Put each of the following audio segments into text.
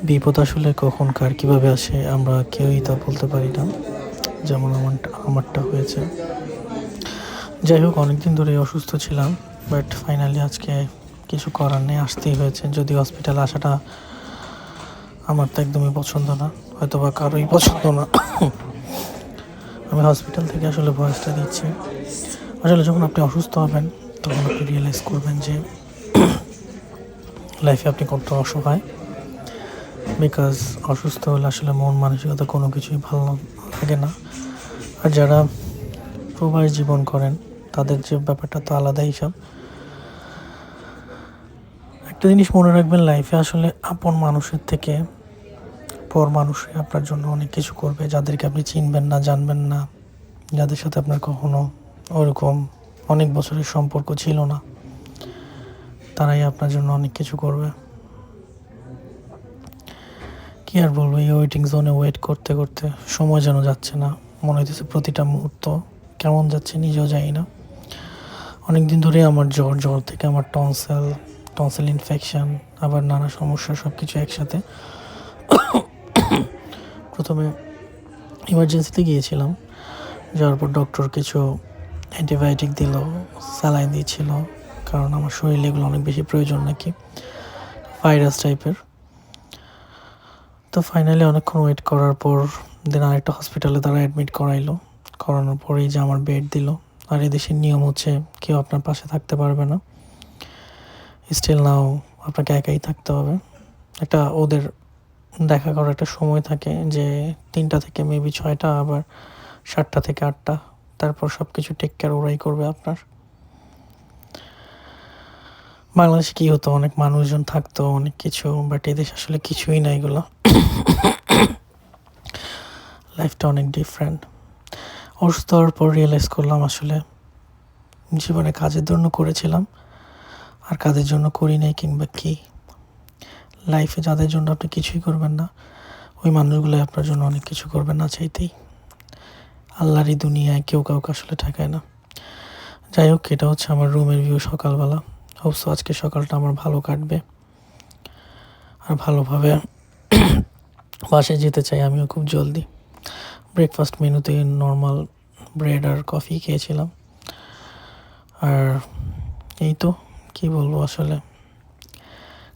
বিপদ আসলে কখন কার কীভাবে আসে আমরা কেউই তা বলতে পারি না। যেমন আমারটা হয়েছে। যাই হোক, অনেকদিন ধরেই অসুস্থ ছিলাম, বাট ফাইনালি আজকে কিছু করার নেই, আসতেই হয়েছে। যদি হসপিটালে আসাটা আমার তো একদমই পছন্দ না, হয়তো বা কারোই পছন্দ না। আমি হসপিটাল থেকে আসলে ভয়েসটা দিচ্ছি। আসলে যখন আপনি অসুস্থ হবেন তখন আপনি রিয়েলাইজ করবেন যে লাইফে আপনি কত অসহায়। বিকজ অসুস্থ হলে আসলে মন মানসিকতা কোনো কিছুই ভালো লাগে না। আর যারা প্রবাস জীবন করেন তাদের যে ব্যাপারটা তো আলাদা হিসাব। একটা জিনিস মনে রাখবেন, লাইফে আসলে আপন মানুষের থেকে পর মানুষই আপনার জন্য অনেক কিছু করবে। যাদেরকে আপনি চিনবেন না, জানবেন না, যাদের সাথে আপনার কখনো ওরকম অনেক বছরের সম্পর্ক ছিল না, তারাই আপনার জন্য অনেক কিছু করবে। কি আর বলবো, এই ওয়েটিং জোনে ওয়েট করতে করতে সময় যেন যাচ্ছে না। মনে হইতেছে প্রতিটা মুহূর্ত কেমন যাচ্ছে নিজেও জানি না। অনেক দিন ধরে আমার জ্বর থেকে আমার টনসেল ইনফেকশান, আবার নানা সমস্যা, সব কিছু একসাথে। প্রথমে ইমার্জেন্সিতে গিয়েছিলাম, যাওয়ার পর ডক্টর কিছু অ্যান্টিবায়োটিক দিল, স্যালাইন দিয়েছিল, কারণ আমার শরীরে এগুলো অনেক বেশি প্রয়োজন নাকি, ভাইরাস টাইপের। তো ফাইনালি অনেকক্ষণ ওয়েট করার পর দেন আরেকটা হসপিটালে তারা অ্যাডমিট করানোর পরেই যে আমার বেড দিল। আর এদেশের নিয়ম হচ্ছে কেউ আপনার পাশে থাকতে পারবে না, স্টিল নাও আপনাকে একাই থাকতে হবে। একটা ওদের দেখা করার একটা সময় থাকে যে 3টা থেকে মেবি 6টা, আবার 7টা থেকে 8টা। তারপর সব কিছু টেক কেয়ার ওরাই করবে আপনার। বাংলাদেশে কী হতো, অনেক মানুষজন থাকতো, অনেক কিছু, বাট এদেশ আসলে কিছুই না এগুলো। লাইফটা অনেক ডিফারেন্ট। অসুস্থ হওয়ার পর রিয়েলাইজ করলাম আসলে জীবনে কাজের জন্য করেছিলাম আর কাজের জন্য করি নাই, কিংবা কি। লাইফে যাদের জন্য আপনি কিছুই করবেন না, ওই মানুষগুলো আপনার জন্য অনেক কিছু করবে না চাইতেই। আল্লাহরই দুনিয়ায় কেউ কাউকে আসলে ঠেকায় না। যাই হোক, এটা হচ্ছে আমার রুমের ভিউ সকালবেলা। হোপসো আজকে সকালটা আমার ভালো কাটবে আর ভালোভাবে বাসায় যেতে চাই আমিও খুব জলদি। ব্রেকফাস্ট মেনুতে নর্মাল ব্রেড আর কফি খেয়েছিলাম। আর এই তো, কি বলবো, আসলে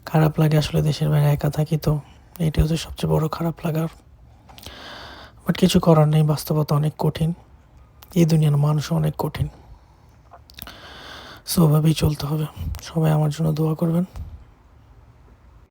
খারাপ লাগে আসলে দেশের বাইরে একা থাকি, তো এইটা হচ্ছে সবচেয়ে বড় খারাপ লাগার। বাট কিছু করার নেই, বাস্তবতা অনেক কঠিন, এই দুনিয়ার মানুষও অনেক কঠিন। সো ওভাবেই চলতে হবে। সবাই আমার জন্য দোয়া করবেন।